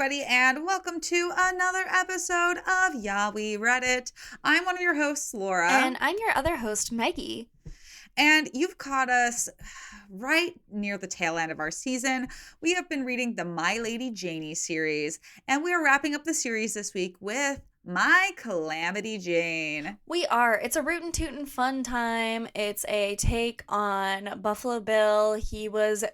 everybody, and welcome to another episode of Yeah, We Read It. I'm one of your hosts, Laura. And I'm your other host, Meggie. And you've caught us right near the tail end of our season. We have been reading the My Lady Janies series, and we are wrapping up the series this week with My Calamity Jane. We are. It's a rootin' tootin' fun time. It's a take on Buffalo Bill. He was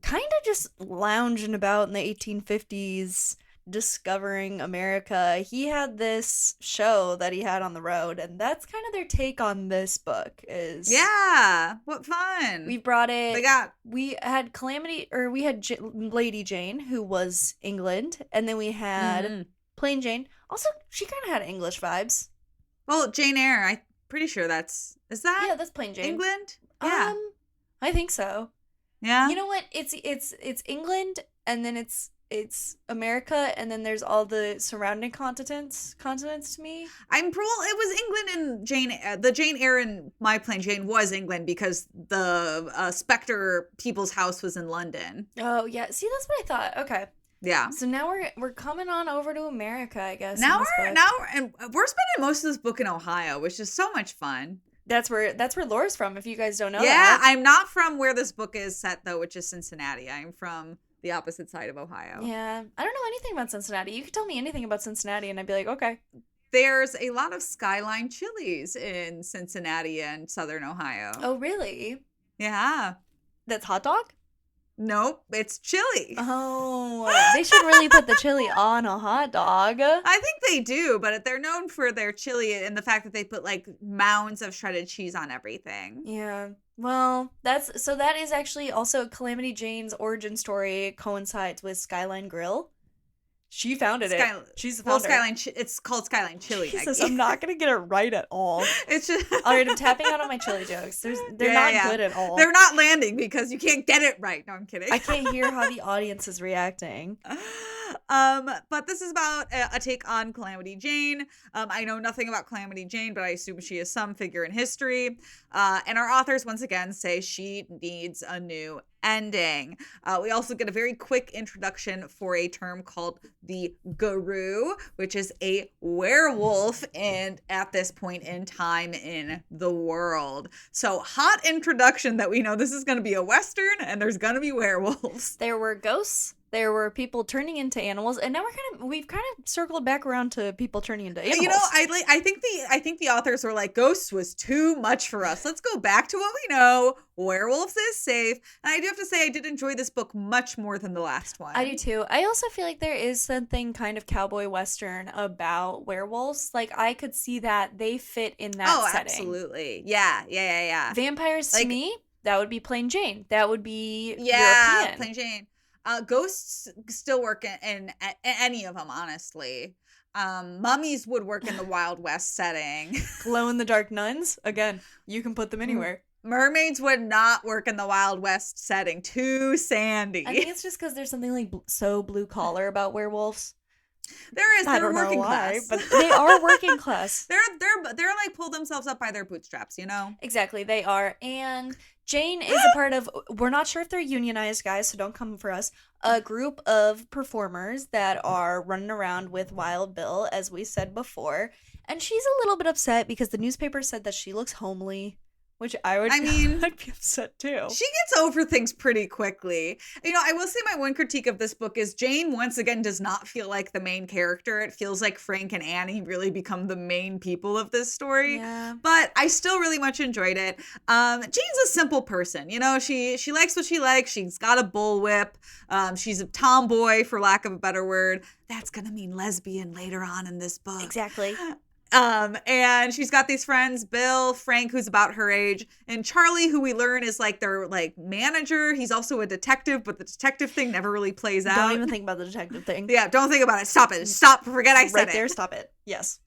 kind of just lounging about in the 1850s, discovering America. He had this show that he had on the road, and that's kind of their take on this book. Yeah, what fun. We brought it. We had Lady Jane, who was England, and then we had Plain Jane. Also, she kind of had English vibes. Well, Jane Eyre, I'm pretty sure that's Plain Jane. England? Yeah. I think so. Yeah. You know what? It's England, and then it's America, and then there's all the surrounding continents to me. It was England and the Jane Eyre in My Plain Jane was England because the Spectre People's House was in London. Oh yeah, see, that's what I thought. Okay. Yeah. So now we're coming on over to America, I guess. We're spending most of this book in Ohio, which is so much fun. That's where Laura's from, if you guys don't know that. Yeah, I'm not from where this book is set though, which is Cincinnati. I'm from the opposite side of Ohio. Yeah. I don't know anything about Cincinnati. You could tell me anything about Cincinnati and I'd be like, okay. There's a lot of Skyline chilies in Cincinnati and Southern Ohio. Oh, really? Yeah. That's hot dog? Nope, it's chili. Oh, they should really put the chili on a hot dog. I think they do, but they're known for their chili and the fact that they put like mounds of shredded cheese on everything. Yeah. Well, that is actually also Calamity Jane's origin story coincides with Skyline Grill. She founded it. She's the founder. It's called Skyline Chili. Jesus, I'm not gonna get it right at all. It's just all right. I'm tapping out on my chili jokes. They're not good at all. They're not landing because you can't get it right. No, I'm kidding. I can't hear how the audience is reacting. But this is about a take on Calamity Jane. I know nothing about Calamity Jane, but I assume she is some figure in history. And our authors once again say she needs a new ending. We also get a very quick introduction for a term called the guru, which is a werewolf and at this point in time in the world. So hot introduction that we know this is going to be a Western and there's going to be werewolves. There were ghosts. There were people turning into animals, and now we've kind of circled back around to people turning into animals. You know, I think the authors were like, ghosts was too much for us. Let's go back to what we know. Werewolves is safe. And I do have to say, I did enjoy this book much more than the last one. I do too. I also feel like there is something kind of cowboy western about werewolves. Like, I could see that they fit in that setting. Oh, absolutely. Yeah. Vampires, to me, that would be Plain Jane. That would be European. Plain Jane. Ghosts still work in any of them, honestly. Mummies would work in the Wild West setting. Glow-in-the-dark nuns? Again, you can put them anywhere. Mermaids would not work in the Wild West setting. Too sandy. I think it's just because there's something like so blue-collar about werewolves. There is. They're working class. But they are working class. They're like pull themselves up by their bootstraps, you know? Exactly, they are. And Jane is a part of, we're not sure if they're unionized, guys, so don't come for us, a group of performers that are running around with Wild Bill, as we said before. And she's a little bit upset because the newspaper said that she looks homely. Which I'd be upset too. She gets over things pretty quickly. You know, I will say my one critique of this book is Jane, once again, does not feel like the main character. It feels like Frank and Annie really become the main people of this story. Yeah. But I still really much enjoyed it. Jane's a simple person. You know, she likes what she likes. She's got a bullwhip. She's a tomboy, for lack of a better word. That's going to mean lesbian later on in this book. Exactly. And she's got these friends, Bill, Frank, who's about her age, and Charlie, who we learn is like their like manager. He's also a detective, but the detective thing never really plays out. Don't even think about the detective thing. Yeah, don't think about it. Stop it. Stop. Forget I said it. Right there, stop it. Yes.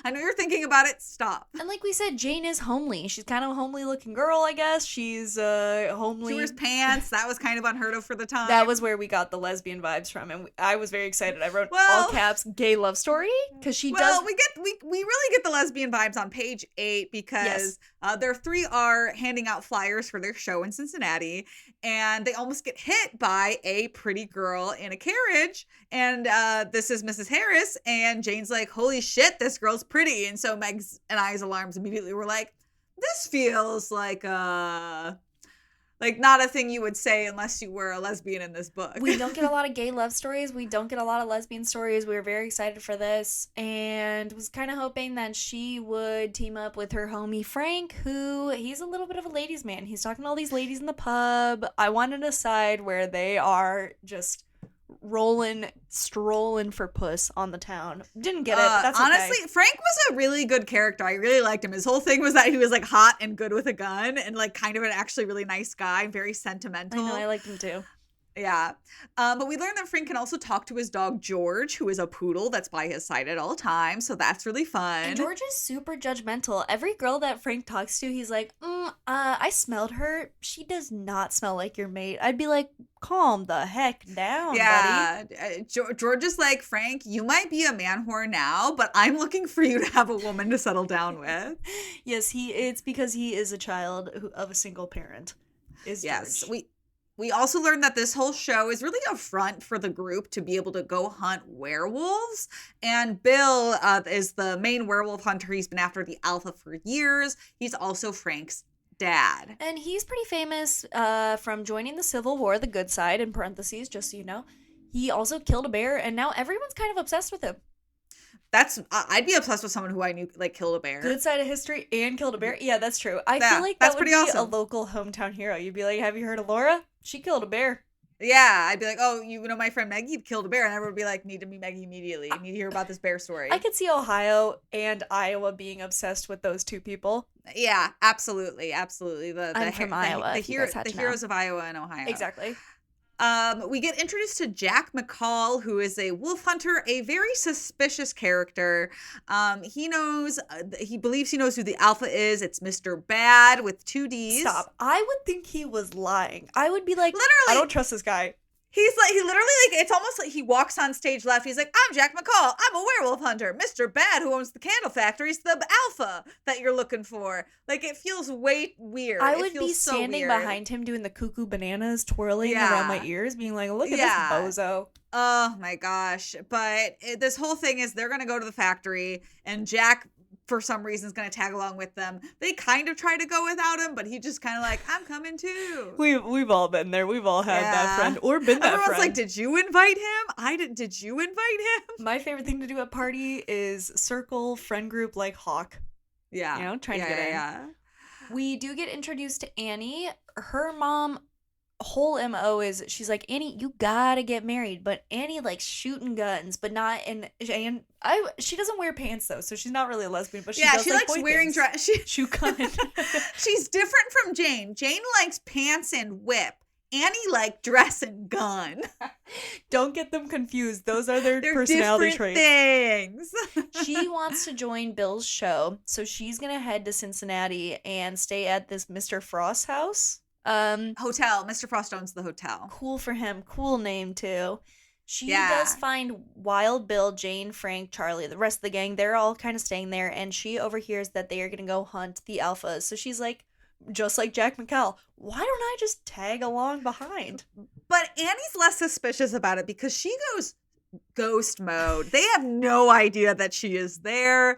I know you're thinking about it. Stop. And like we said, Jane is homely. She's kind of a homely looking girl, I guess. She's homely. She wears pants. That was kind of unheard of for the time. That was where we got the lesbian vibes from, and I was very excited. I wrote all caps gay love story because she does. We really get the lesbian vibes on page 8 because Their three are handing out flyers for their show in Cincinnati, and they almost get hit by a pretty girl in a carriage. And this is Mrs. Harris, and Jane's like, holy shit, this girl's pretty. And so Meg's and I's alarms immediately were like, this feels like not a thing you would say unless you were a lesbian in this book. We don't get a lot of gay love stories. We don't get a lot of lesbian stories. We were very excited for this and was kind of hoping that she would team up with her homie Frank, who he's a little bit of a ladies' man. He's talking to all these ladies in the pub. I wanted a side where they are just strolling for puss on the town. Didn't get it, but that's okay. Honestly, Frank was a really good character. I really liked him. His whole thing was that he was like hot and good with a gun and like kind of an actually really nice guy, very sentimental. I know, I liked him too. Yeah. But we learned that Frank can also talk to his dog George, who is a poodle that's by his side at all times. So that's really fun. And George is super judgmental. Every girl that Frank talks to, he's like, I smelled her. She does not smell like your mate. I'd be like, calm the heck down, buddy. George is like, Frank, you might be a man whore now, but I'm looking for you to have a woman to settle down with. Yes, it's because he is a child of a single parent. Yes, we also learned that this whole show is really a front for the group to be able to go hunt werewolves. And Bill is the main werewolf hunter. He's been after the alpha for years. He's also Frank's dad. And he's pretty famous from joining the Civil War, the good side, in parentheses, just so you know. He also killed a bear, and now everyone's kind of obsessed with him. I'd be obsessed with someone who I knew like killed a bear. Good side of history and killed a bear. Yeah, that's true. I feel like that would be awesome. A local hometown hero. You'd be like, have you heard of Laura? She killed a bear. Yeah, I'd be like, oh, you know my friend Meggie killed a bear, and everyone would be like, need to meet Meggie immediately. Need to hear about this bear story. I could see Ohio and Iowa being obsessed with those two people. Yeah, absolutely. I'm from Iowa. The heroes of Iowa and Ohio. Exactly. We get introduced to Jack McCall, who is a wolf hunter, a very suspicious character. He believes he knows who the alpha is. It's Mr. Bad with 2 Ds. Stop. I would think he was lying. I would be like, literally, I don't trust this guy. He literally, like, it's almost like he walks on stage left. He's like, I'm Jack McCall. I'm a werewolf hunter. Mr. Bad, who owns the candle factory, is the alpha that you're looking for. Like, it feels way weird. I would be standing behind him doing the cuckoo bananas, twirling around my ears, being like, look at this bozo. Oh, my gosh. But this whole thing is they're going to go to the factory, and Jack, for some reason, is going to tag along with them. They kind of try to go without him, but he just kind of like, I'm coming too. We've all been there. We've all had that friend or been that Everyone's friend. Like, did you invite him? Did you invite him? My favorite thing to do at party is circle friend group like Hawk. Yeah. You know, trying to get in. Yeah. We do get introduced to Annie. Her mom whole MO is she's like, Annie, you gotta get married, but Annie likes shooting guns, but not she doesn't wear pants though, so she's not really a lesbian, but she does she like likes wearing dress. Shoot gun. She's different from Jane. Jane likes pants and whip. Annie like dress and gun. Don't get them confused. Those are their personality traits. Things. She wants to join Bill's show, so she's gonna head to Cincinnati and stay at this Mr. Frost's house. Hotel. Mr. Frost owns the hotel. Cool for him. Cool name too. She does find Wild Bill, Jane, Frank, Charlie, the rest of the gang. They're all kind of staying there, and she overhears that they are gonna go hunt the alphas. So she's like, just like Jack McCall, why don't I just tag along behind? But Annie's less suspicious about it because she goes ghost mode. They have no idea that she is there,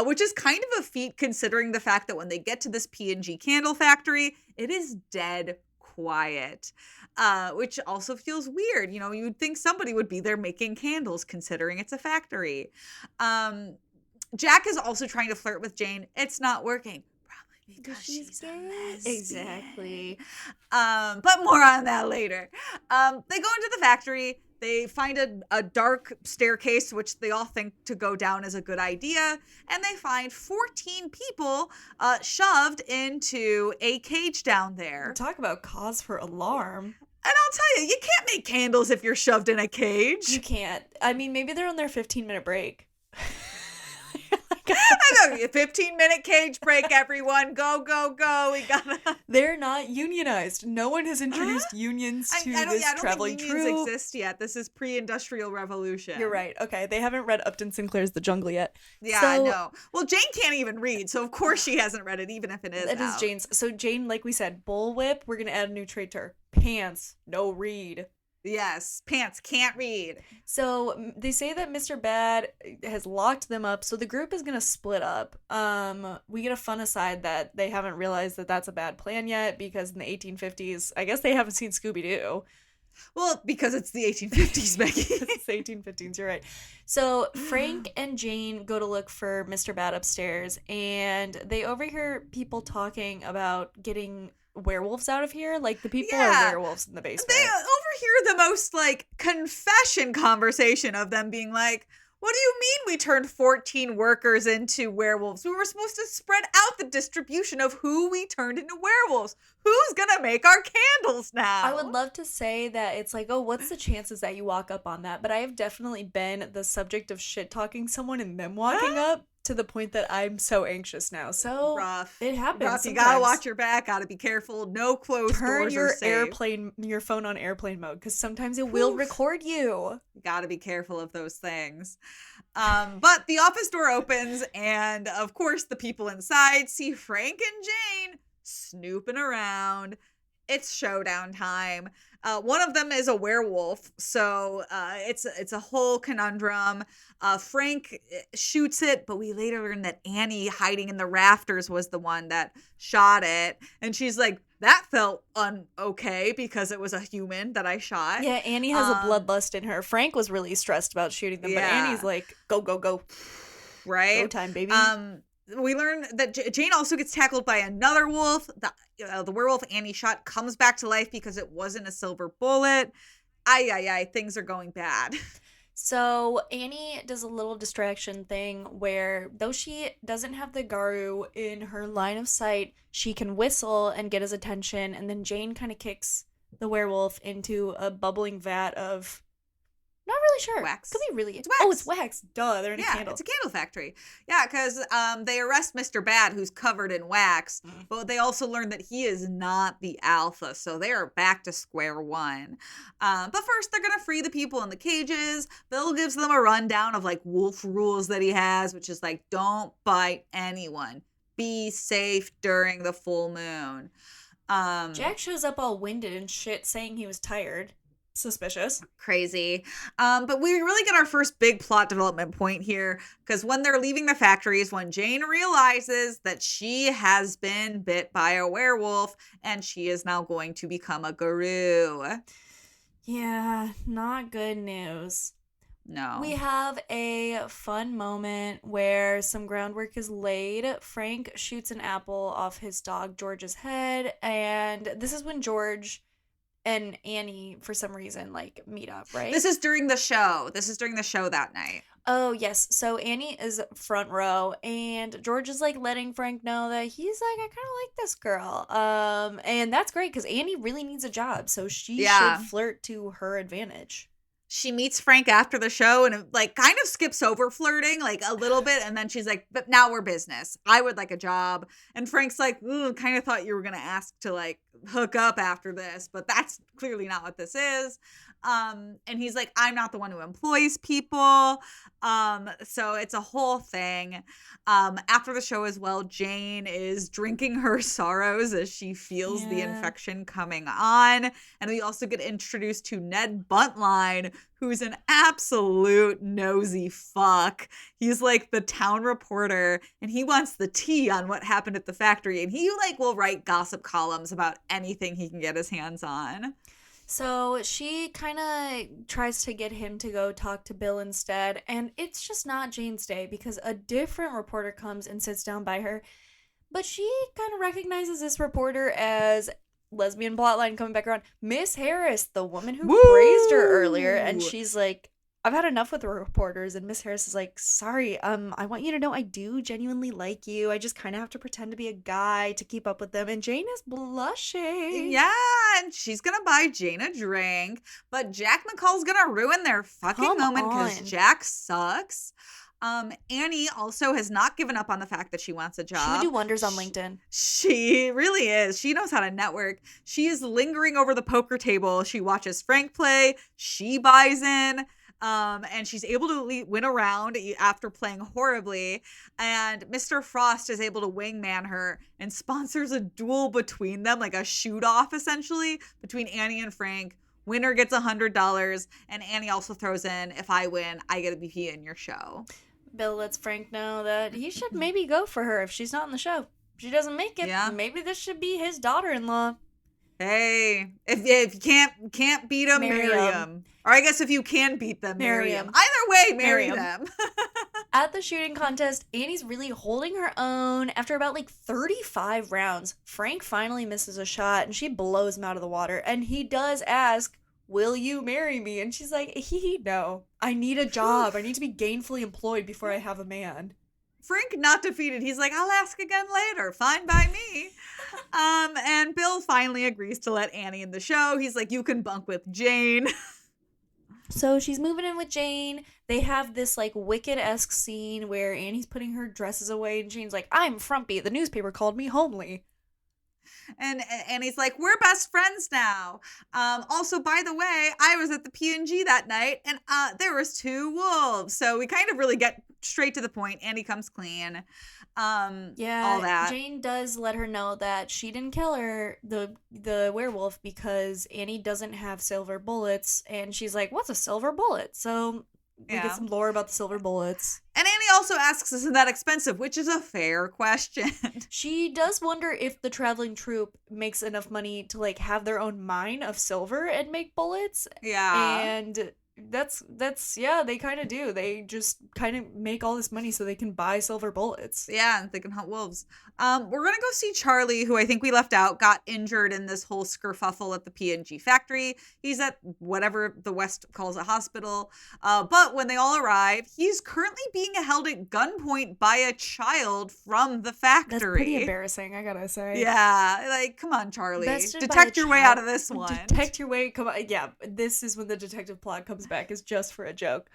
which is kind of a feat considering the fact that when they get to this P&G candle factory, it is dead quiet, which also feels weird. You know, you'd think somebody would be there making candles considering it's a factory. Jack is also trying to flirt with Jane. It's not working. Probably because she's a lesbian. Exactly. But more on that later. They go into the factory. They find a dark staircase, which they all think to go down is a good idea. And they find 14 people shoved into a cage down there. Talk about cause for alarm. And I'll tell you, you can't make candles if you're shoved in a cage. You can't. I mean, maybe they're on their 15-minute break. I know, 15-minute cage break, everyone. Go, go, go. We gotta. They're not unionized. No one has introduced unions to this I don't traveling think unions troupe. exist yet. This is pre-industrial revolution. You're right. Okay, they haven't read Upton Sinclair's The Jungle yet. Yeah, so, no. Well, Jane can't even read, so of course she hasn't read it, even if it is That is out. Jane's. So Jane, like we said, bullwhip. We're gonna add a new trait to her. Pants, no read. Yes, pants, can't read. So they say that Mr. Bad has locked them up, so the group is gonna split up. We get a fun aside that they haven't realized that that's a bad plan yet, because in the 1850s, I guess they haven't seen Scooby-Doo. Well, because it's the 1850s, Becky. It's the 1815s, you're right. So Frank and Jane go to look for Mr. Bad upstairs, and they overhear people talking about getting werewolves out of here. Like, the people are werewolves in the basement. They overhear the most, like, confession conversation of them being like, what do you mean we turned 14 workers into werewolves? We were supposed to spread out the distribution of who we turned into werewolves. Who's gonna make our candles now? I would love to say that it's like, oh, what's the chances that you walk up on that? But I have definitely been the subject of shit-talking someone and them walking up to the point that I'm so anxious now. So rough. It happens. Rough. You sometimes. gotta watch your back. Gotta be careful. No closed Turn doors your are safe. your phone on airplane mode, because sometimes it will record you. Gotta be careful of those things. But the office door opens, and of course the people inside see Frank and Jane snooping around. It's showdown time. One of them is a werewolf, so it's a whole conundrum. Frank shoots it, but we later learn that Annie, hiding in the rafters, was the one that shot it, and she's like, that felt okay because it was a human that I shot. Yeah, Annie has a bloodlust in her. Frank was really stressed about shooting them, but Annie's like, go, go, go. Right? Go time, baby. We learn that Jane also gets tackled by another wolf. The werewolf Annie shot comes back to life because it wasn't a silver bullet. Things are going bad. So Annie does a little distraction thing where, though she doesn't have the Garu in her line of sight, she can whistle and get his attention, and then Jane kind of kicks the werewolf into a bubbling vat of... Not really sure. Wax. Could be really... It's wax. Oh, it's wax. Duh, they're in a candle. It's a candle factory. Yeah, because they arrest Mr. Bad, who's covered in wax, but they also learn that he is not the alpha, so they are back to square one. But first, they're going to free the people in the cages. Bill gives them a rundown of, like, wolf rules that he has, which is, like, don't bite anyone. Be safe during the full moon. Jack shows up all winded and shit, saying he was tired. Suspicious. Crazy. But we really get our first big plot development point here, because when they're leaving the factory is when Jane realizes that she has been bit by a werewolf and she is now going to become a guru. Yeah, not good news. No. We have a fun moment where some groundwork is laid. Frank shoots an apple off his dog George's head, and this is when George and Annie, for some reason, like, meet up, right? This is during the show. That night. Oh, yes. So Annie is front row, and George is, like, letting Frank know that he's like, I kind of like this girl. And that's great, because Annie really needs a job, so she should flirt to her advantage. She meets Frank after the show and it, like, kind of skips over flirting, like, a little bit. And then she's like, but now we're business. I would like a job. And Frank's like, kind of thought you were going to ask to, like, hook up after this, but that's clearly not what this is. And he's like, I'm not the one who employs people. So it's a whole thing. After the show as well, Jane is drinking her sorrows as she feels the infection coming on. And we also get introduced to Ned Buntline, who's an absolute nosy fuck. He's like the town reporter, and he wants the tea on what happened at the factory. And he, like, will write gossip columns about anything he can get his hands on. So she kind of tries to get him to go talk to Bill instead, and it's just not Jane's day because a different reporter comes and sits down by her, but she kind of recognizes this reporter as lesbian plotline coming back around, Miss Harris, the woman who praised her earlier, and she's like, I've had enough with the reporters, and Miss Harris is like, sorry, I want you to know I do genuinely like you. I just kind of have to pretend to be a guy to keep up with them. And Jane is blushing. Yeah, and she's gonna buy Jane a drink, but Jack McCall's gonna ruin their fucking moment because Jack sucks. Annie also has not given up on the fact that she wants a job. She would do wonders on LinkedIn. She really is. She knows how to network. She is lingering over the poker table. She watches Frank play. She buys in. And she's able to win a round after playing horribly. And Mr. Frost is able to wingman her and sponsors a duel between them, like a shoot-off essentially between Annie and Frank. Winner gets $100, and Annie also throws in, if I win, I get to be in your show. Bill lets Frank know that he should maybe go for her if she's not in the show. If she doesn't make it, maybe this should be his daughter-in-law. Hey, if you can't beat them, marry them. Or I guess if you can beat them, marry them. Either way, marry them. At the shooting contest, Annie's really holding her own. After about like 35 rounds, Frank finally misses a shot and she blows him out of the water. And he does ask, will you marry me? And she's like, no, I need a job. I need to be gainfully employed before I have a man. Frank, not defeated. He's like, I'll ask again later. Fine by me. And Bill finally agrees to let Annie in the show. He's like, you can bunk with Jane. So she's moving in with Jane. They have this like Wicked-esque scene where Annie's putting her dresses away and Jane's like, I'm frumpy. The newspaper called me homely. And he's like, we're best friends now. Also, by the way, I was at the P&G that night and there was 2 wolves. So we kind of really get straight to the point. Annie comes clean. All that. Jane does let her know that she didn't kill her, the werewolf, because Annie doesn't have silver bullets. And she's like, what's a silver bullet? So we get some lore about the silver bullets. And Annie also asks, isn't that expensive? Which is a fair question. She does wonder if the traveling troupe makes enough money to like have their own mine of silver and make bullets. Yeah. And that's they kind of do. They just kind of make all this money so they can buy silver bullets. Yeah, and they can hunt wolves. We're gonna go see Charlie, who I think we left out, got injured in this whole skerfuffle at the P&G factory. He's at whatever the West calls a hospital. But when they all arrive, he's currently being held at gunpoint by a child from the factory. That's pretty embarrassing, I gotta say. Yeah, like, come on, Charlie. Detect your way out of this one. Detect your way. Come on. Yeah, this is when the detective plot comes back, is just for a joke.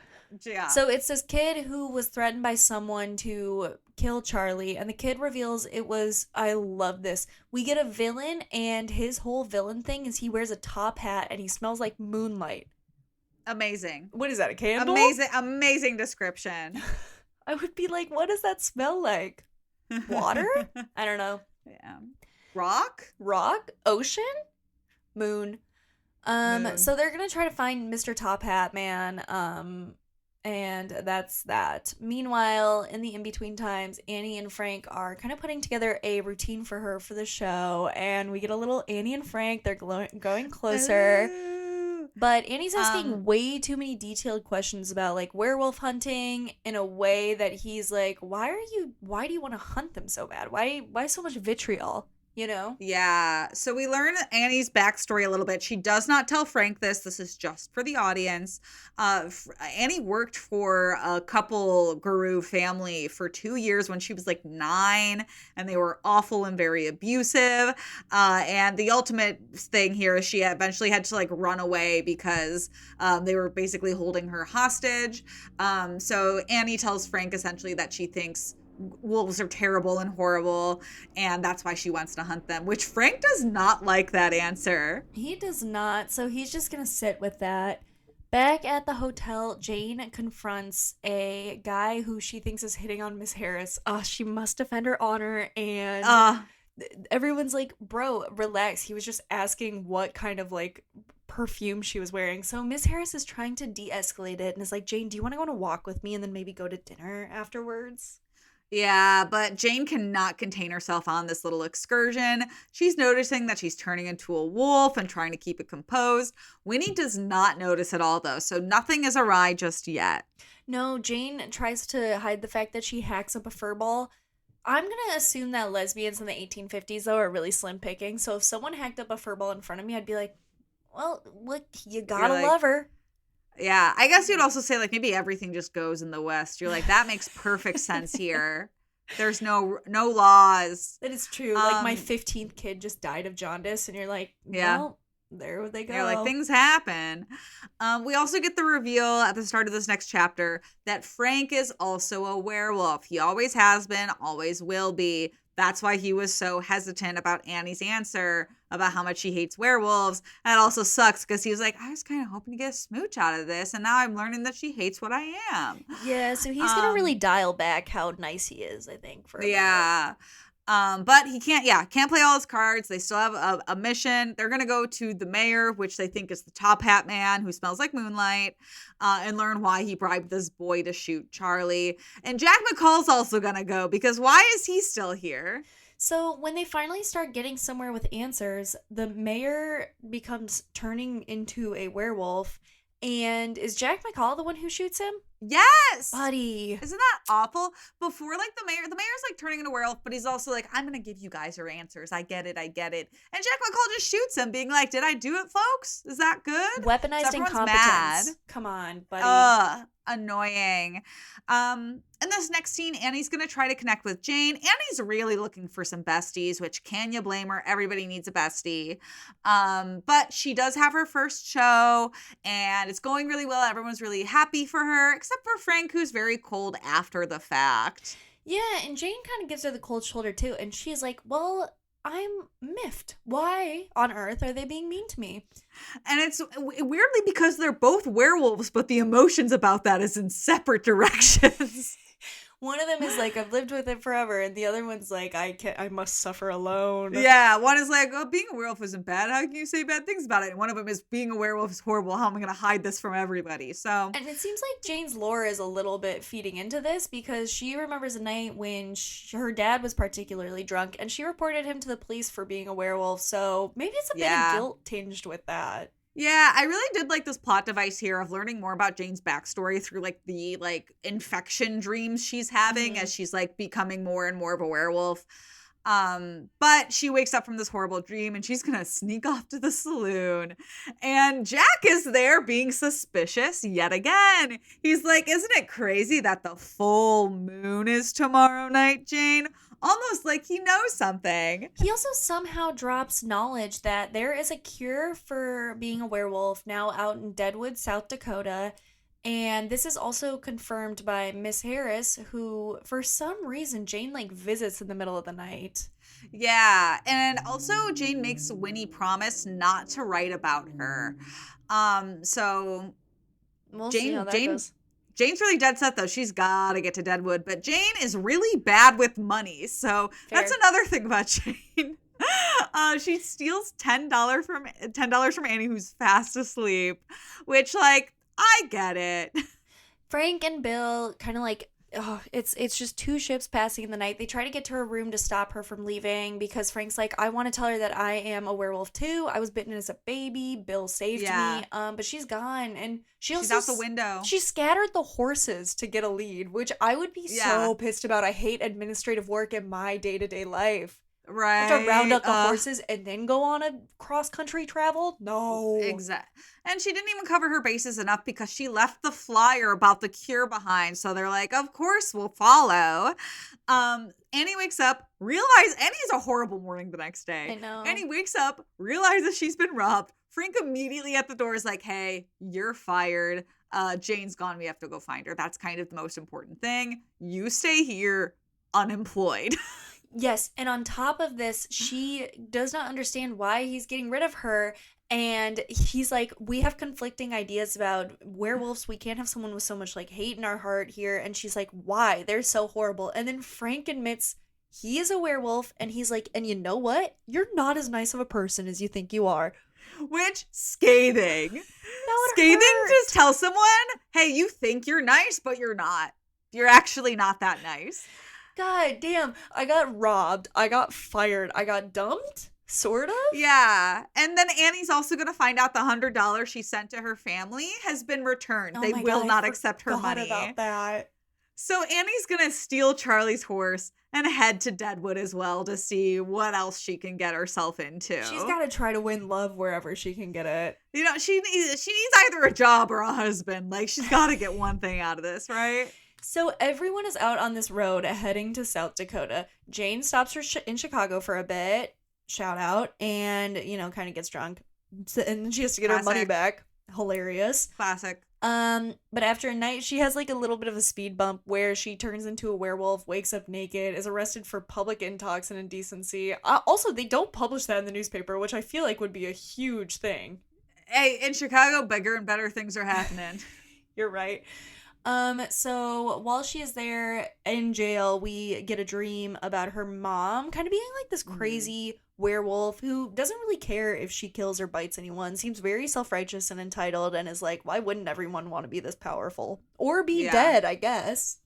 Yeah. So it's this kid who was threatened by someone to kill Charlie, and the kid reveals it was, I love this. We get a villain, and his whole villain thing is he wears a top hat and he smells like moonlight. Amazing. What is that, a candle? Amazing description. I would be like, what does that smell like? Water? I don't know. Yeah. Rock? Ocean? Moon. So they're gonna try to find Mr. Top Hat Man, and that's that. Meanwhile, in the in-between times, Annie and Frank are kind of putting together a routine for her for the show, and we get a little Annie and Frank. They're going closer. But Annie's asking way too many detailed questions about like werewolf hunting in a way that he's like, why do you want to hunt them so bad? Why so much vitriol? You know? Yeah. So we learn Annie's backstory a little bit. She does not tell Frank this. This is just for the audience. Annie worked for a couple guru family for 2 years when she was like 9, and they were awful and very abusive. And the ultimate thing here is she eventually had to like run away because they were basically holding her hostage. So Annie tells Frank essentially that she thinks wolves are terrible and horrible, and that's why she wants to hunt them, which Frank does not like that answer. He does not, so he's just gonna sit with that. Back at the hotel, Jane confronts a guy who she thinks is hitting on Miss Harris. She must defend her honor, and everyone's like, bro, relax. He was just asking what kind of like perfume she was wearing. So Miss Harris is trying to de-escalate it and is like, Jane, do you want to go on a walk with me and then maybe go to dinner afterwards? Yeah, but Jane cannot contain herself on this little excursion. She's noticing that she's turning into a wolf and trying to keep it composed. Winnie does not notice at all, though, so nothing is awry just yet. No, Jane tries to hide the fact that she hacks up a fur ball. I'm going to assume that lesbians in the 1850s, though, are really slim picking. So if someone hacked up a fur ball in front of me, I'd be like, well, look, you gotta love her. Yeah, I guess you'd also say, like, maybe everything just goes in the West. You're like, that makes perfect sense here. There's no laws. That is true. Like, my 15th kid just died of jaundice, and you're like, well, there they go. They're like, things happen. We also get the reveal at the start of this next chapter that Frank is also a werewolf. He always has been, always will be. That's why he was so hesitant about Annie's answer about how much she hates werewolves. And it also sucks because he was like, I was kind of hoping to get a smooch out of this. And now I'm learning that she hates what I am. Yeah, so he's going to really dial back how nice he is, I think, for a minute. But he can't play all his cards. They still have a mission. They're going to go to the mayor, which they think is the top hat man who smells like moonlight, and learn why he bribed this boy to shoot Charlie. And Jack McCall's also going to go because why is he still here? So when they finally start getting somewhere with answers, the mayor becomes turning into a werewolf. And is Jack McCall the one who shoots him? Yes! Buddy. Isn't that awful? Before, like, the mayor's like turning into a werewolf, but he's also like, I'm gonna give you guys your answers. I get it. And Jack McCall just shoots him, being like, did I do it, folks? Is that good? Weaponized so incompetence. Mad. Come on, buddy. Annoying. In this next scene, Annie's gonna try to connect with Jane. Annie's really looking for some besties, which can you blame her? Everybody needs a bestie. But she does have her first show, and it's going really well. Everyone's really happy for her, except for Frank, who's very cold after the fact. Yeah, and Jane kind of gives her the cold shoulder too, and she's like, well, I'm miffed. Why on earth are they being mean to me? And it's weirdly because they're both werewolves, but the emotions about that is in separate directions. One of them is like, I've lived with it forever, and the other one's like, I must suffer alone. Yeah, one is like, oh, being a werewolf isn't bad. How can you say bad things about it? And one of them is, being a werewolf is horrible. How am I going to hide this from everybody? So, and it seems like Jane's lore is a little bit feeding into this because she remembers a night when her dad was particularly drunk, and she reported him to the police for being a werewolf. So maybe it's a bit of guilt tinged with that. Yeah, I really did like this plot device here of learning more about Jane's backstory through like the infection dreams she's having as she's like becoming more and more of a werewolf. But she wakes up from this horrible dream and she's gonna sneak off to the saloon. And Jack is there being suspicious yet again. He's like, isn't it crazy that the full moon is tomorrow night, Jane? Almost like he knows something. He also somehow drops knowledge that there is a cure for being a werewolf now out in Deadwood, South Dakota. And this is also confirmed by Miss Harris, who, for some reason, Jane, visits in the middle of the night. Yeah, and also Jane makes Winnie promise not to write about her. So we'll see how that goes. Jane's really dead set, though. She's got to get to Deadwood. But Jane is really bad with money. So That's another thing about Jane. She steals $10 from Annie, who's fast asleep. Which, I get it. Frank and Bill kind of it's just two ships passing in the night. They try to get to her room to stop her from leaving because Frank's like, I want to tell her that I am a werewolf too. I was bitten as a baby. Bill saved me. But she's gone, and she's out the window. She scattered the horses to get a lead, which I would be so pissed about. I hate administrative work in my day-to-day life. Right. I have to round up the horses and then go on a cross-country travel? No. Exactly. And she didn't even cover her bases enough because she left the flyer about the cure behind. So they're like, of course we'll follow. Annie wakes up, Annie's a horrible morning the next day. I know. Annie wakes up, realizes she's been robbed. Frank immediately at the door is like, hey, you're fired. Jane's gone. We have to go find her. That's kind of the most important thing. You stay here unemployed. Yes, and on top of this, she does not understand why he's getting rid of her, and he's like, we have conflicting ideas about werewolves. We can't have someone with so much hate in our heart here. And she's like, why? They're so horrible. And then Frank admits he is a werewolf, and he's like, and you know what? You're not as nice of a person as you think you are. Which, scathing. Scathing to tell someone, hey, you think you're nice, but you're not. You're actually not that nice. God damn, I got robbed, I got fired, I got dumped, sort of? Yeah, and then Annie's also going to find out the $100 she sent to her family has been returned. They will not accept her money. About that. So Annie's going to steal Charlie's horse and head to Deadwood as well to see what else she can get herself into. She's got to try to win love wherever she can get it. You know, she needs either a job or a husband. She's got to get one thing out of this, right? So everyone is out on this road heading to South Dakota. Jane stops her in Chicago for a bit, shout out, and, kind of gets drunk. and then she has to get her money Classic. back. Hilarious. Classic. But after a night, she has like a little bit of a speed bump where she turns into a werewolf, wakes up naked, is arrested for public intox and indecency. Also, they don't publish that in the newspaper, which I feel like would be a huge thing. Hey, in Chicago, bigger and better things are happening. You're right. So while she is there in jail, we get a dream about her mom kind of being like this crazy werewolf who doesn't really care if she kills or bites anyone, seems very self-righteous and entitled, and is like, why wouldn't everyone want to be this powerful? Or be dead, I guess.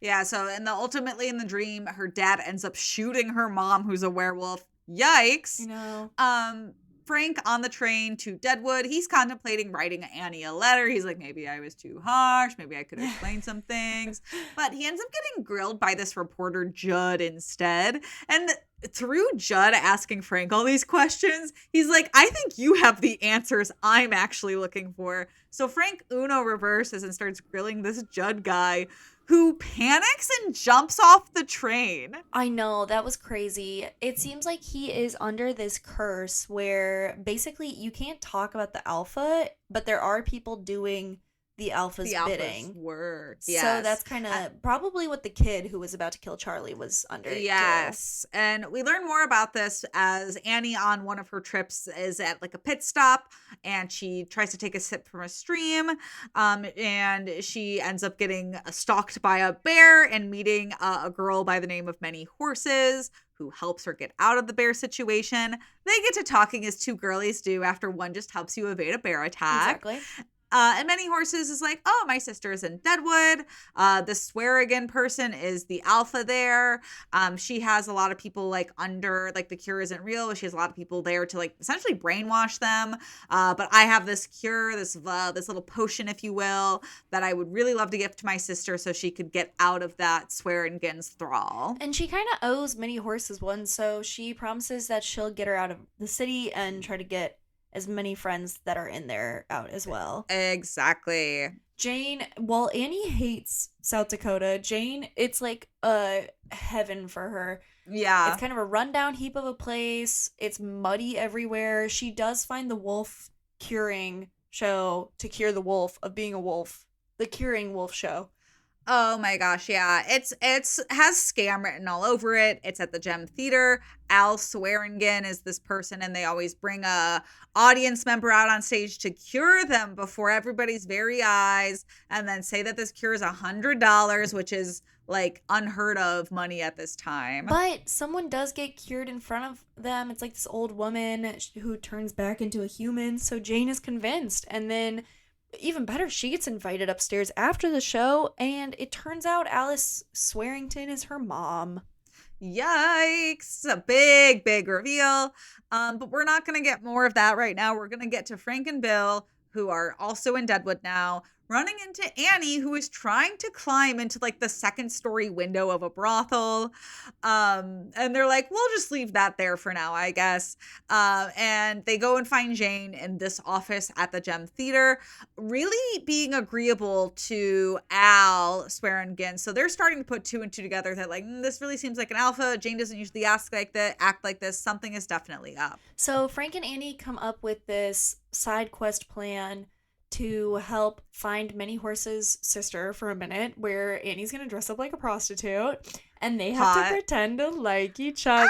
Yeah, so ultimately in the dream, her dad ends up shooting her mom, who's a werewolf. Yikes. You know. Frank on the train to Deadwood, he's contemplating writing Annie a letter. He's like, maybe I was too harsh. Maybe I could explain some things. But he ends up getting grilled by this reporter, Judd, instead. And through Judd asking Frank all these questions, he's like, I think you have the answers I'm actually looking for. So Frank Uno reverses and starts grilling this Judd guy, who panics and jumps off the train. I know, that was crazy. It seems like he is under this curse where basically you can't talk about the alpha, but there are people doing the alpha's bidding. Work. Yes. So that's kind of probably what the kid who was about to kill Charlie was under. Yes. Too. And we learn more about this as Annie on one of her trips is at like a pit stop and she tries to take a sip from a stream. And she ends up getting stalked by a bear and meeting a girl by the name of Many Horses, who helps her get out of the bear situation. They get to talking as two girlies do after one just helps you evade a bear attack. Exactly. And Many Horses is like, oh, my sister's in Deadwood. The Swearigan person is the alpha there. She has a lot of people like under, like the cure isn't real. She has a lot of people there to like essentially brainwash them. But I have this cure, this little potion, if you will, that I would really love to give to my sister so she could get out of that Swearigan's thrall. And she kind of owes Many Horses one, so she promises that she'll get her out of the city and try to get as many friends that are in there out as well. Exactly. Jane, while Annie hates South Dakota, Jane, it's like a heaven for her. Yeah. It's kind of a rundown heap of a place. It's muddy everywhere. She does find the wolf curing show to cure the wolf of being a wolf. The Curing Wolf show. Oh my gosh, yeah. It's has scam written all over it. It's at the Gem Theater. Al Swearingen is this person, and they always bring a audience member out on stage to cure them before everybody's very eyes, and then say that this cure is $100, which is like unheard of money at this time. But someone does get cured in front of them. It's like this old woman who turns back into a human. So Jane is convinced, and then even better, she gets invited upstairs after the show, and it turns out Alice Swearingen is her mom. Yikes. A big, big reveal. But we're not going to get more of that right now. We're going to get to Frank and Bill, who are also in Deadwood now, running into Annie, who is trying to climb into like the second story window of a brothel. And they're like, we'll just leave that there for now, I guess. And they go and find Jane in this office at the Gem Theater, really being agreeable to Al Swearingen. So they're starting to put two and two together that like, this really seems like an alpha. Jane doesn't usually act like this. Something is definitely up. So Frank and Annie come up with this side quest plan to help find Many Horses' sister for a minute, where Annie's gonna dress up like a prostitute and they have to pretend to like each other.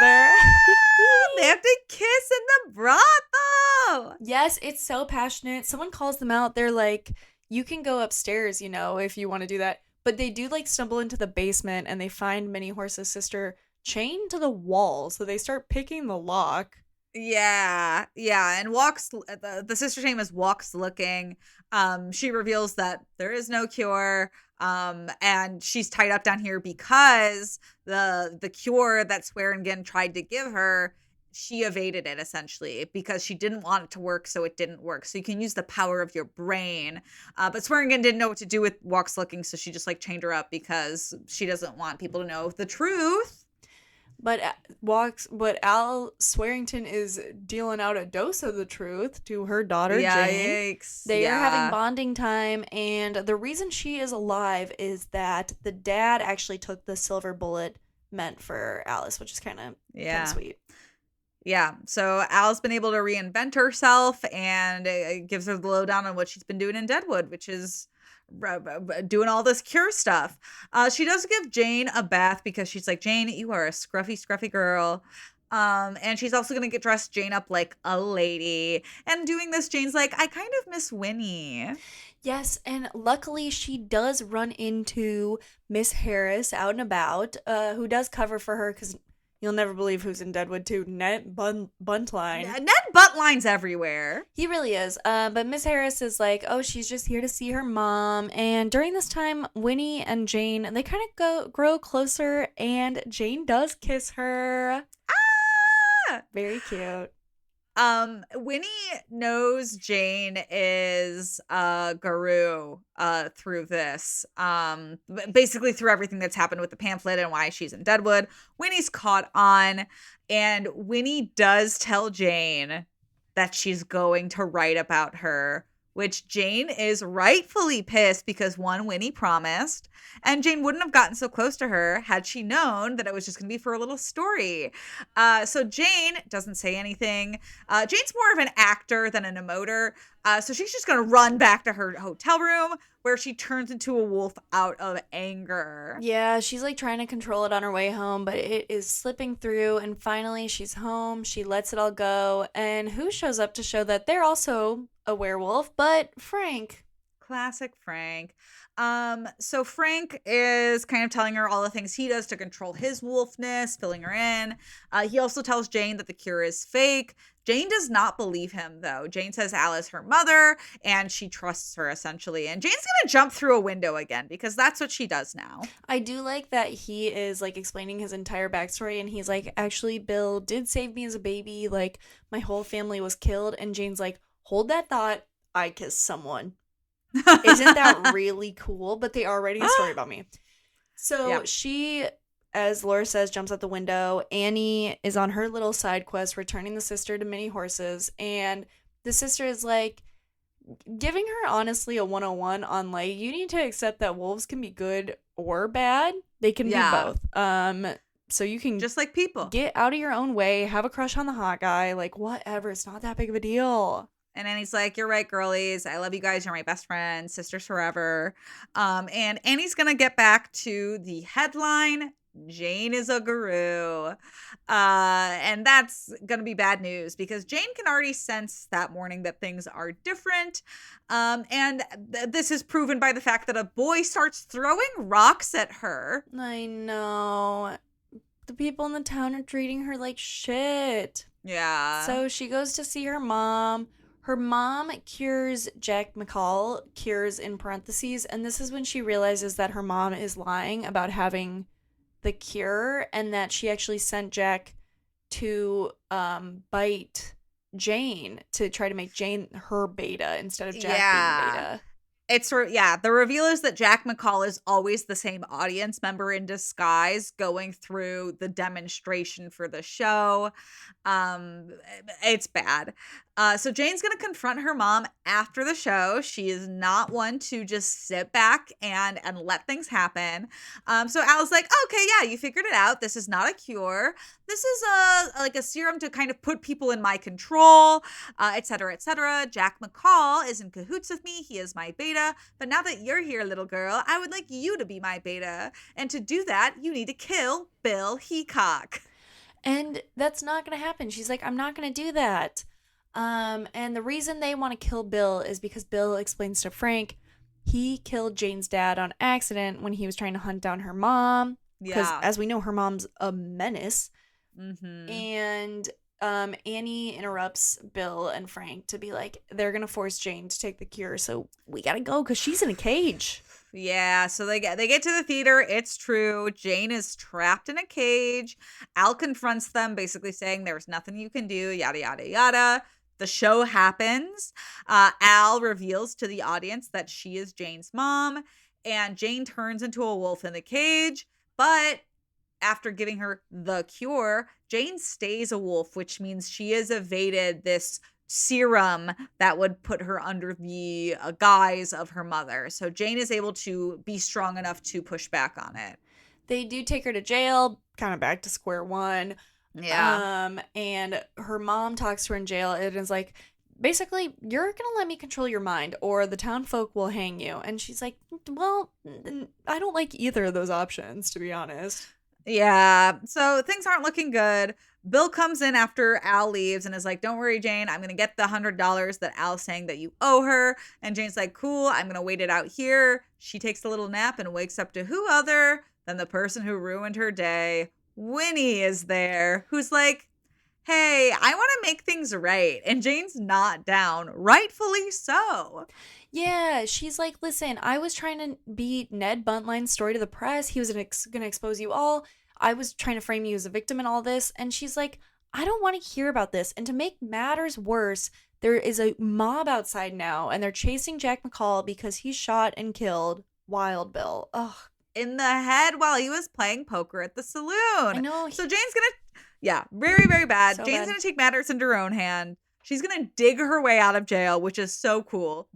They have to kiss in the brothel. Yes, it's so passionate. Someone calls them out. They're like, you can go upstairs, you know, if you want to do that. But they do like stumble into the basement and they find Many Horses' sister chained to the wall. So they start picking the lock. Yeah, and Walk's the sister's name is Walk's Looking. She reveals that there is no cure, and she's tied up down here because the cure that Swearingen tried to give her, she evaded it essentially because she didn't want it to work, so it didn't work. So you can use the power of your brain, but Swearingen didn't know what to do with Walk's Looking, so she just like chained her up because she doesn't want people to know the truth. But Al Swearingen is dealing out a dose of the truth to her daughter, Jane. Yikes. They are having bonding time, and the reason she is alive is that the dad actually took the silver bullet meant for Alice, which is kind of sweet. Yeah, so Al's been able to reinvent herself, and it gives her the lowdown on what she's been doing in Deadwood, which is doing all this cure stuff. She does give Jane a bath because she's like, Jane, you are a scruffy, scruffy girl. And she's also gonna get dressed Jane up like a lady. And doing this, Jane's like, I kind of miss Winnie. Yes, and luckily she does run into Miss Harris out and about, who does cover for her because you'll never believe who's in Deadwood too. Buntline. Ned Buntline's everywhere. He really is. But Miss Harris is like, oh, she's just here to see her mom. And during this time, Winnie and Jane, they kind of grow closer, and Jane does kiss her. Ah! Very cute. Winnie knows Jane is a guru through this. Basically through everything that's happened with the pamphlet and why she's in Deadwood. Winnie's caught on, and Winnie does tell Jane that she's going to write about her, which Jane is rightfully pissed because one, Winnie promised, and Jane wouldn't have gotten so close to her had she known that it was just going to be for a little story. So Jane doesn't say anything. Jane's more of an actor than an emoter. So she's just going to run back to her hotel room where she turns into a wolf out of anger. Yeah, she's like trying to control it on her way home, but it is slipping through. And finally, she's home. She lets it all go. And who shows up to show that they're also a werewolf? But Frank. Classic Frank. So Frank is kind of telling her all the things he does to control his wolfness, filling her in. He also tells Jane that the cure is fake. Jane does not believe him, though. Jane says Al is her mother, and she trusts her, essentially. And Jane's going to jump through a window again, because that's what she does now. I do like that he is, like, explaining his entire backstory, and he's like, actually, Bill did save me as a baby. Like, my whole family was killed. And Jane's like, hold that thought. I kissed someone. Isn't that really cool? But they are writing a story about me. So she, as Laura says, jumps out the window. Annie is on her little side quest, returning the sister to mini horses. And the sister is like, giving her honestly a 101 on like, you need to accept that wolves can be good or bad. They can be both. So you can just like people get out of your own way, have a crush on the hot guy, like whatever. It's not that big of a deal. And Annie's like, you're right, girlies. I love you guys. You're my best friends, sisters forever. And Annie's going to get back to the headline. Jane is a guru. And that's going to be bad news because Jane can already sense that morning that things are different. And this is proven by the fact that a boy starts throwing rocks at her. I know. The people in the town are treating her like shit. Yeah. So she goes to see her mom. Her mom cures Jack McCall, cures in parentheses, and this is when she realizes that her mom is lying about having the cure and that she actually sent Jack to bite Jane to try to make Jane her beta instead of Jack being beta. It's the reveal is that Jack McCall is always the same audience member in disguise going through the demonstration for the show. It's bad. So Jane's going to confront her mom after the show. She is not one to just sit back and let things happen. So Al's like, okay, yeah, you figured it out. This is not a cure. This is like a serum to kind of put people in my control, et cetera, et cetera. Jack McCall is in cahoots with me. He is my beta. But now that you're here, little girl, I would like you to be my beta. And to do that, you need to kill Bill Heacock. And that's not going to happen. She's like, I'm not going to do that. And the reason they want to kill Bill is because Bill explains to Frank he killed Jane's dad on accident when he was trying to hunt down her mom. Because as we know, her mom's a menace. Mm-hmm. And Annie interrupts Bill and Frank to be like, they're going to force Jane to take the cure. So we got to go because she's in a cage. Yeah, so they get to the theater. It's true. Jane is trapped in a cage. Al confronts them, basically saying there's nothing you can do, yada, yada, yada. The show happens. Al reveals to the audience that she is Jane's mom, and Jane turns into a wolf in the cage. But after giving her the cure, Jane stays a wolf, which means she has evaded this serum that would put her under the guise of her mother. So Jane is able to be strong enough to push back on it. They do take her to jail, kind of back to square one. Yeah. And her mom talks to her in jail and is like, basically, you're gonna let me control your mind or the town folk will hang you. And she's like, well, I don't like either of those options, to be honest. Yeah. So things aren't looking good. Bill comes in after Al leaves and is like, don't worry, Jane. I'm going to get the $100 that Al's saying that you owe her. And Jane's like, cool. I'm going to wait it out here. She takes a little nap and wakes up to who other than the person who ruined her day. Winnie is there, who's like, hey, I want to make things right. And Jane's not down, rightfully so. Yeah, she's like, listen, I was trying to beat Ned Buntline's story to the press. He was going to expose you all. I was trying to frame you as a victim in all this. And she's like, I don't want to hear about this. And to make matters worse, there is a mob outside now, and they're chasing Jack McCall because he shot and killed Wild Bill. Ugh. In the head while he was playing poker at the saloon. I know. So Jane's going to, yeah, very, very bad. So Jane's bad. going to take matters into her own hand. She's going to dig her way out of jail, which is so cool.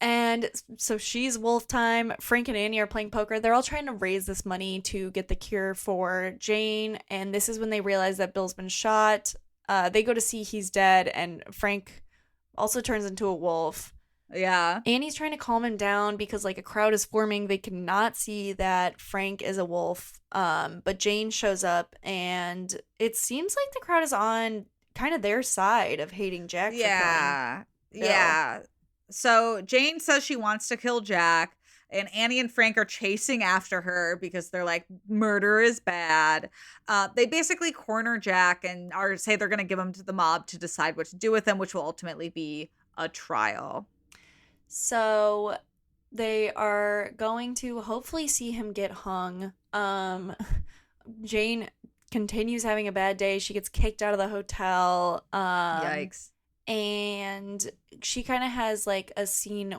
And so she's wolf time. Frank and Annie are playing poker. They're all trying to raise this money to get the cure for Jane. And this is when they realize that Bill's been shot. They go to see he's dead. And Frank also turns into a wolf. Yeah. Annie's trying to calm him down because like a crowd is forming. They cannot see that Frank is a wolf. But Jane shows up and it seems like the crowd is on kind of their side of hating Jack. Yeah. Bill. Yeah. So Jane says she wants to kill Jack, and Annie and Frank are chasing after her because they're like, murder is bad. They basically corner Jack and say they're going to give him to the mob to decide what to do with him, which will ultimately be a trial. So they are going to hopefully see him get hung. Jane continues having a bad day. She gets kicked out of the hotel. Yikes. And she kind of has like a scene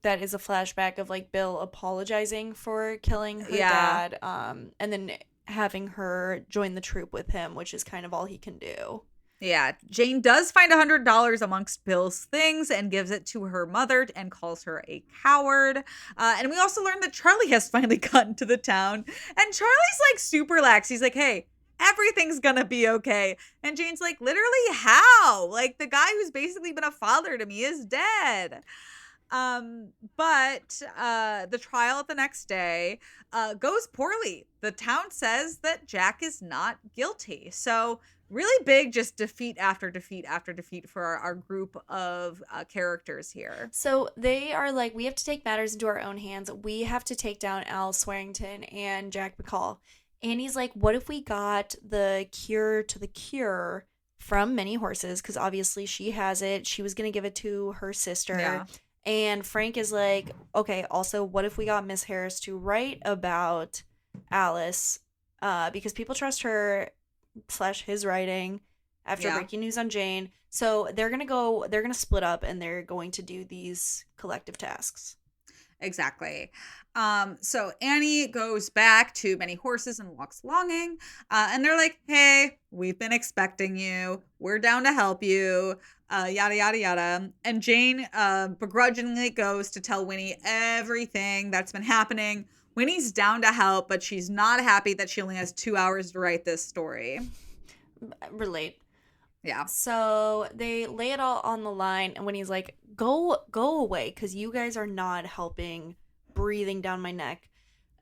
that is a flashback of like Bill apologizing for killing her dad, and then having her join the troop with him, which is kind of all he can do. Yeah, Jane does find $100 amongst Bill's things and gives it to her mother and calls her a coward. And we also learn that Charlie has finally gotten to the town, and Charlie's like super lax. He's like, hey, everything's gonna be okay. And Jane's like, literally how? Like, the guy who's basically been a father to me is dead. But the trial the next day goes poorly. The town says that Jack is not guilty. So really big, just defeat after defeat after defeat for our group of characters here. So they are like, we have to take matters into our own hands. We have to take down Al Swearington and Jack McCall. Annie's like, what if we got the cure to the cure from Many Horses? Because obviously she has it. She was going to give it to her sister. Yeah. And Frank is like, okay, also, what if we got Miss Harris to write about Alice? Because people trust her / his writing after breaking news on Jane. So they're going to split up and they're going to do these collective tasks. Exactly. So Annie goes back to Many Horses and walks longing. And they're like, hey, we've been expecting you. We're down to help you. Yada, yada, yada. And Jane begrudgingly goes to tell Winnie everything that's been happening. Winnie's down to help, but she's not happy that she only has 2 hours to write this story. Relate. Yeah. So they lay it all on the line, and Winnie's like, go away, because you guys are not helping, breathing down my neck.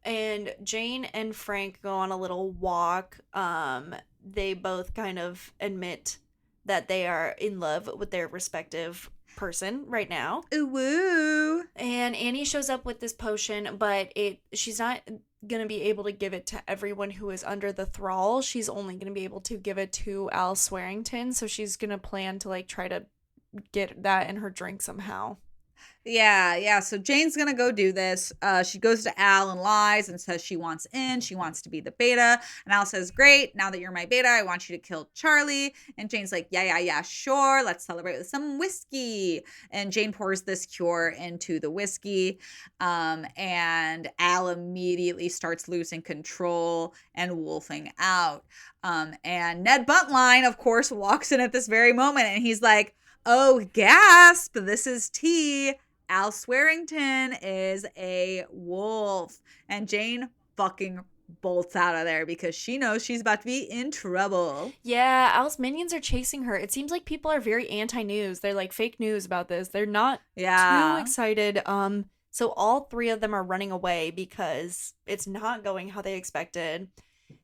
And Jane and Frank go on a little walk. They both kind of admit that they are in love with their respective person right now. Ooh, woo. And Annie shows up with this potion, but she's not gonna be able to give it to everyone who is under the thrall. She's only gonna be able to give it to Al Swearington, so she's gonna plan to like try to get that in her drink somehow. Yeah. So Jane's gonna go do this. She goes to Al and lies and says she wants in. She wants to be the beta. And Al says, great, now that you're my beta, I want you to kill Charlie. And Jane's like, yeah, sure. Let's celebrate with some whiskey. And Jane pours this cure into the whiskey. And Al immediately starts losing control and wolfing out. And Ned Buntline, of course, walks in at this very moment. And he's like, oh, gasp, this is tea. Al Swearington is a wolf. And Jane fucking bolts out of there because she knows she's about to be in trouble. Yeah, Al's minions are chasing her. It seems like people are very anti-news. They're like fake news about this. They're not too Yeah. excited. So all three of them are running away because it's not going how they expected.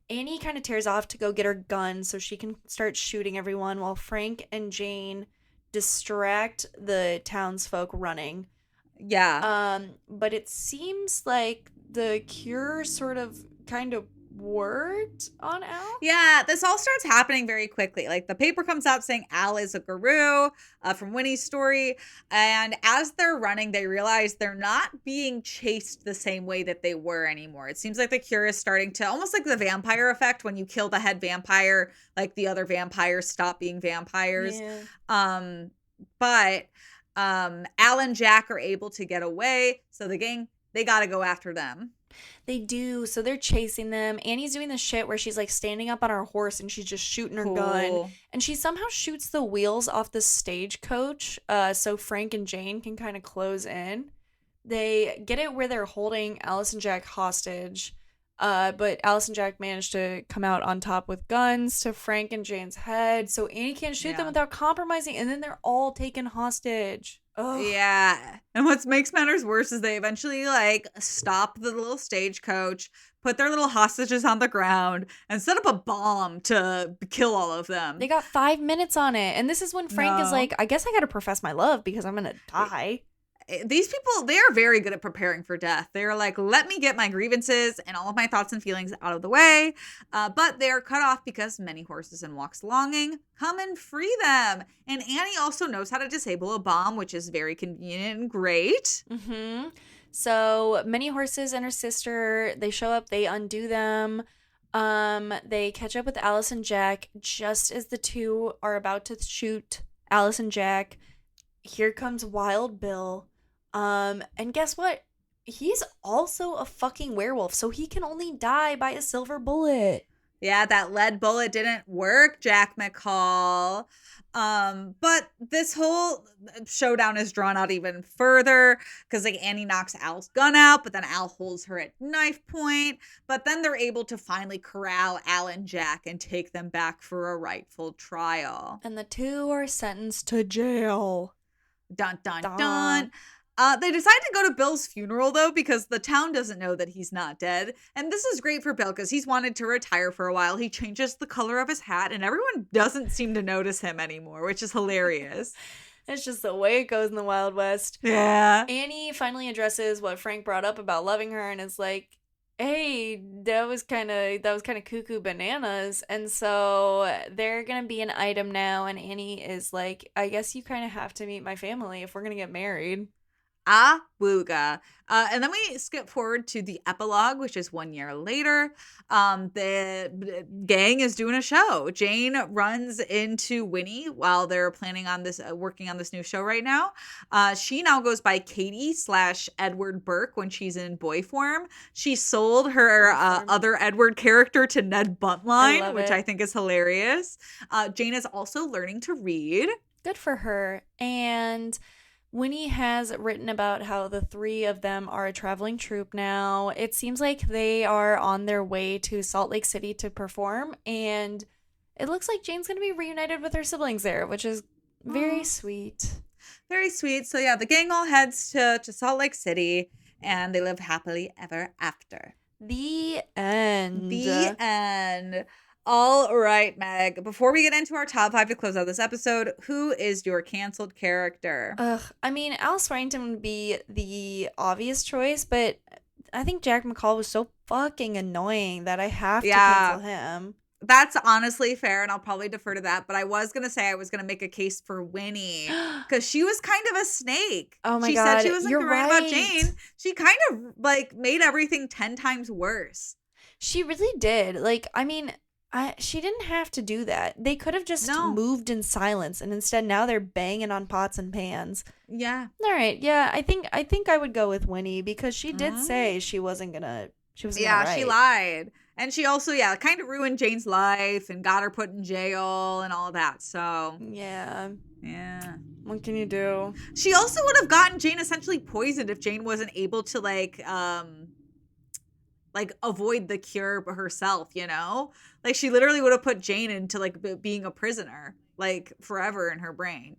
Annie kind of tears off to go get her gun so she can start shooting everyone while Frank and Jane distract the townsfolk running. Yeah. But it seems like the cure sort of kind of worked on Al. Yeah, this all starts happening very quickly. Like the paper comes out saying Al is a guru from Winnie's story. And as they're running, they realize they're not being chased the same way that they were anymore. It seems like the cure is starting to almost like the vampire effect when you kill the head vampire, like the other vampires stop being vampires. Yeah. But Al and Jack are able to get away. So the gang, they got to go after them. They do. So they're chasing them. Annie's doing the shit where she's like standing up on her horse and she's just shooting her gun. And she somehow shoots the wheels off the stagecoach so Frank and Jane can kind of close in. They get it where they're holding Alice and Jack hostage. But Alice and Jack managed to come out on top with guns to Frank and Jane's head. So Annie can't shoot them without compromising. And then they're all taken hostage. Ugh. Yeah. And what makes matters worse is they eventually like stop the little stagecoach, put their little hostages on the ground, and set up a bomb to kill all of them. They got 5 minutes on it. And this is when Frank is like, I guess I got to profess my love because I'm going to die. These people, they are very good at preparing for death. They're like, let me get my grievances and all of my thoughts and feelings out of the way. But they are cut off because many horses and walks longing come and free them. And Annie also knows how to disable a bomb, which is very convenient and great. Mm-hmm. So many horses and her sister, they show up, they undo them. They catch up with Alice and Jack just as the two are about to shoot Alice and Jack. Here comes Wild Bill. And guess what? He's also a fucking werewolf, so he can only die by a silver bullet. Yeah, that lead bullet didn't work, Jack McCall. But this whole showdown is drawn out even further because like Annie knocks Al's gun out, but then Al holds her at knife point. But then they're able to finally corral Al and Jack and take them back for a rightful trial. And the two are sentenced to jail. Dun, dun, dun. They decide to go to Bill's funeral, though, because the town doesn't know that he's not dead. And this is great for Bill because he's wanted to retire for a while. He changes the color of his hat, and everyone doesn't seem to notice him anymore, which is hilarious. It's just the way it goes in the Wild West. Yeah. Annie finally addresses what Frank brought up about loving her and is like, hey, that was kind of cuckoo bananas. And so they're going to be an item now. And Annie is like, I guess you kind of have to meet my family if we're going to get married. Wooga. And then we skip forward to the epilogue, which is 1 year later. The gang is doing a show. Jane runs into Winnie while they're planning on this, working on this new show right now. She now goes by Katie / Edward Burke when she's in boy form. She sold her other Edward character to Ned Buntline, which I think is hilarious. Jane is also learning to read. Good for her. And Winnie has written about how the three of them are a traveling troupe now. It seems like they are on their way to Salt Lake City to perform, and it looks like Jane's going to be reunited with her siblings there, which is very sweet. Very sweet. So yeah, the gang all heads to Salt Lake City, and they live happily ever after. The end. The end. All right, Meg. Before we get into our top 5 to close out this episode, who is your canceled character? I mean, Al Swearington would be the obvious choice, but I think Jack McCall was so fucking annoying that I have to cancel him. That's honestly fair, and I'll probably defer to that. But I was going to say I was going to make a case for Winnie because she was kind of a snake. Oh my God. She said she wasn't right about Jane. She kind of like made everything 10 times worse. She really did. Like, I mean, she didn't have to do that. They could have just moved in silence, and instead now they're banging on pots and pans. Yeah. All right. Yeah, I think I would go with Winnie because she did say she wasn't gonna. She wasn't. Yeah, gonna she lied, and she also kind of ruined Jane's life and got her put in jail and all of that. So yeah. What can you do? She also would have gotten Jane essentially poisoned if Jane wasn't able to like avoid the cure herself, you know? Like she literally would have put Jane into like being a prisoner, like forever in her brain.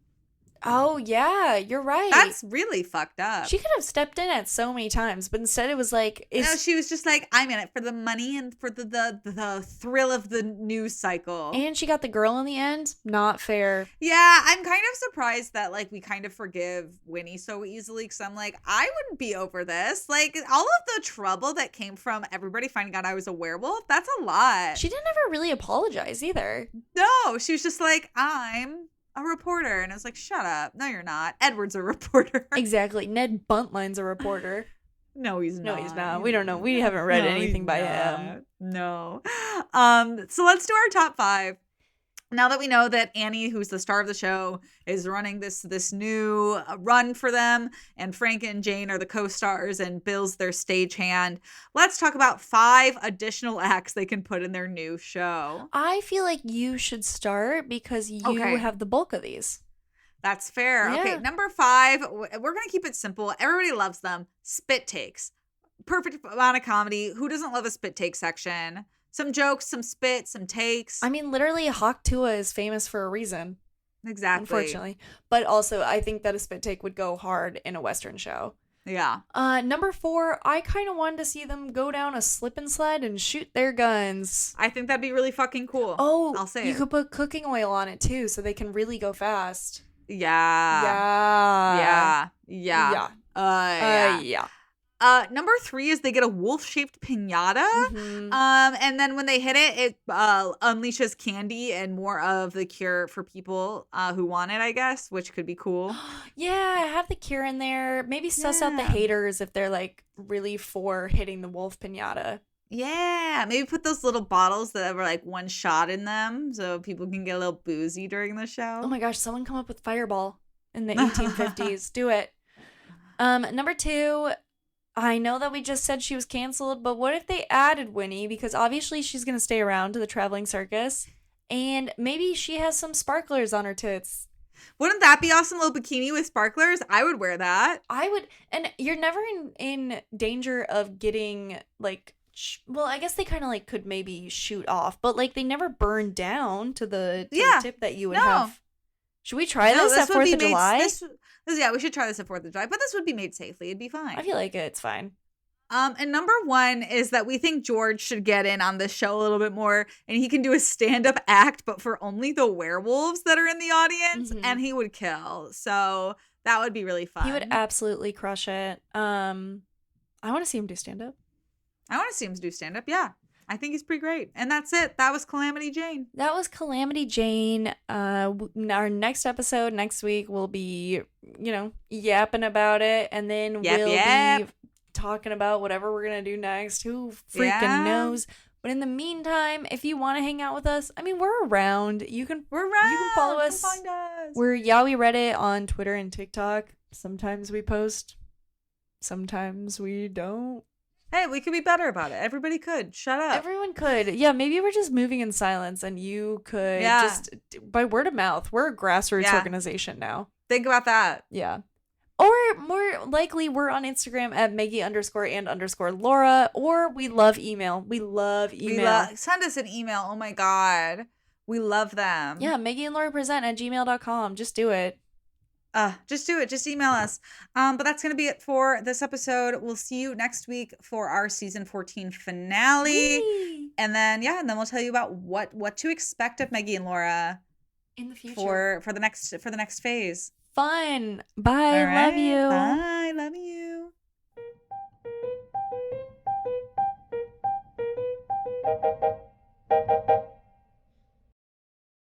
Oh, yeah, you're right. That's really fucked up. She could have stepped in at so many times, but instead it was like... No, she was just like, I'm in it for the money and for the thrill of the news cycle. And she got the girl in the end? Not fair. Yeah, I'm kind of surprised that like we kind of forgive Winnie so easily because I'm like, I wouldn't be over this. Like all of the trouble that came from everybody finding out I was a werewolf, that's a lot. She didn't ever really apologize either. No, she was just like, I'm a reporter. And I was like, shut up. No, you're not. Edward's a reporter. Exactly. Ned Buntline's a reporter. No, he's not. No, he's not. We don't know. We haven't read anything by him. No. So let's do our top 5. Now that we know that Annie, who's the star of the show, is running this new run for them, and Frank and Jane are the co-stars, and Bill's their stagehand, let's talk about 5 additional acts they can put in their new show. I feel like you should start because you have the bulk of these. That's fair. Yeah. Okay, number 5, we're going to keep it simple. Everybody loves them. Spit takes. Perfect amount of comedy. Who doesn't love a spit take section? Some jokes, some spit, some takes. I mean, literally, Hawk Tuah is famous for a reason. Exactly. Unfortunately. But also, I think that a spit take would go hard in a Western show. Yeah. Number 4, I kind of wanted to see them go down a slip and slide and shoot their guns. I think that'd be really fucking cool. Oh, I'll say you could put cooking oil on it too, so they can really go fast. Yeah. Yeah. Yeah. Number 3 is they get a wolf-shaped piñata. Mm-hmm. And then when they hit it, it unleashes candy and more of the cure for people who want it, I guess, which could be cool. Yeah, have the cure in there. Maybe suss out the haters if they're like really for hitting the wolf piñata. Yeah, maybe put those little bottles that have like one shot in them so people can get a little boozy during the show. Oh my gosh, someone come up with Fireball in the 1850s. Do it. Number 2, I know that we just said she was canceled, but what if they added Winnie? Because obviously she's going to stay around to the traveling circus. And maybe she has some sparklers on her tits. Wouldn't that be awesome? A little bikini with sparklers? I would wear that. I would. And you're never in danger of getting like... Well, I guess they kind of like could maybe shoot off, but like they never burn down to the tip that you would have. Should we try this at 4th of July? Yeah, we should try this at 4th of July, but this would be made safely. It'd be fine. I feel like it's fine. And number 1 is that we think George should get in on this show a little bit more, and he can do a stand-up act, but for only the werewolves that are in the audience, and he would kill. So that would be really fun. He would absolutely crush it. I want to see him do stand-up. I want to see him do stand-up, yeah. I think he's pretty great. And that's it. That was Calamity Jane. That was Calamity Jane. Our next episode next week will be, yapping about it. And then we'll be talking about whatever we're going to do next. Who freaking knows? But in the meantime, if you want to hang out with us, I mean, we're around. You can follow us. Find us. We're Yaoi Reddit on Twitter and TikTok. Sometimes we post. Sometimes we don't. Hey, we could be better about it. Everybody could. Shut up. Everyone could. Yeah, maybe we're just moving in silence and you could just, by word of mouth, we're a grassroots organization now. Think about that. Yeah. Or more likely, we're on Instagram at Meggie_and_Laura, or we love email. We love email. Send us an email. Oh my God. We love them. Yeah, MeggieandLauraPresent@gmail.com. Just do it. Just do it. Just email us. But that's going to be it for this episode. We'll see you next week for our season 14 finale. Whee! And then we'll tell you about what to expect of Meggie and Laura in the future for the next phase. Fun. Bye. All right. Love you. Bye.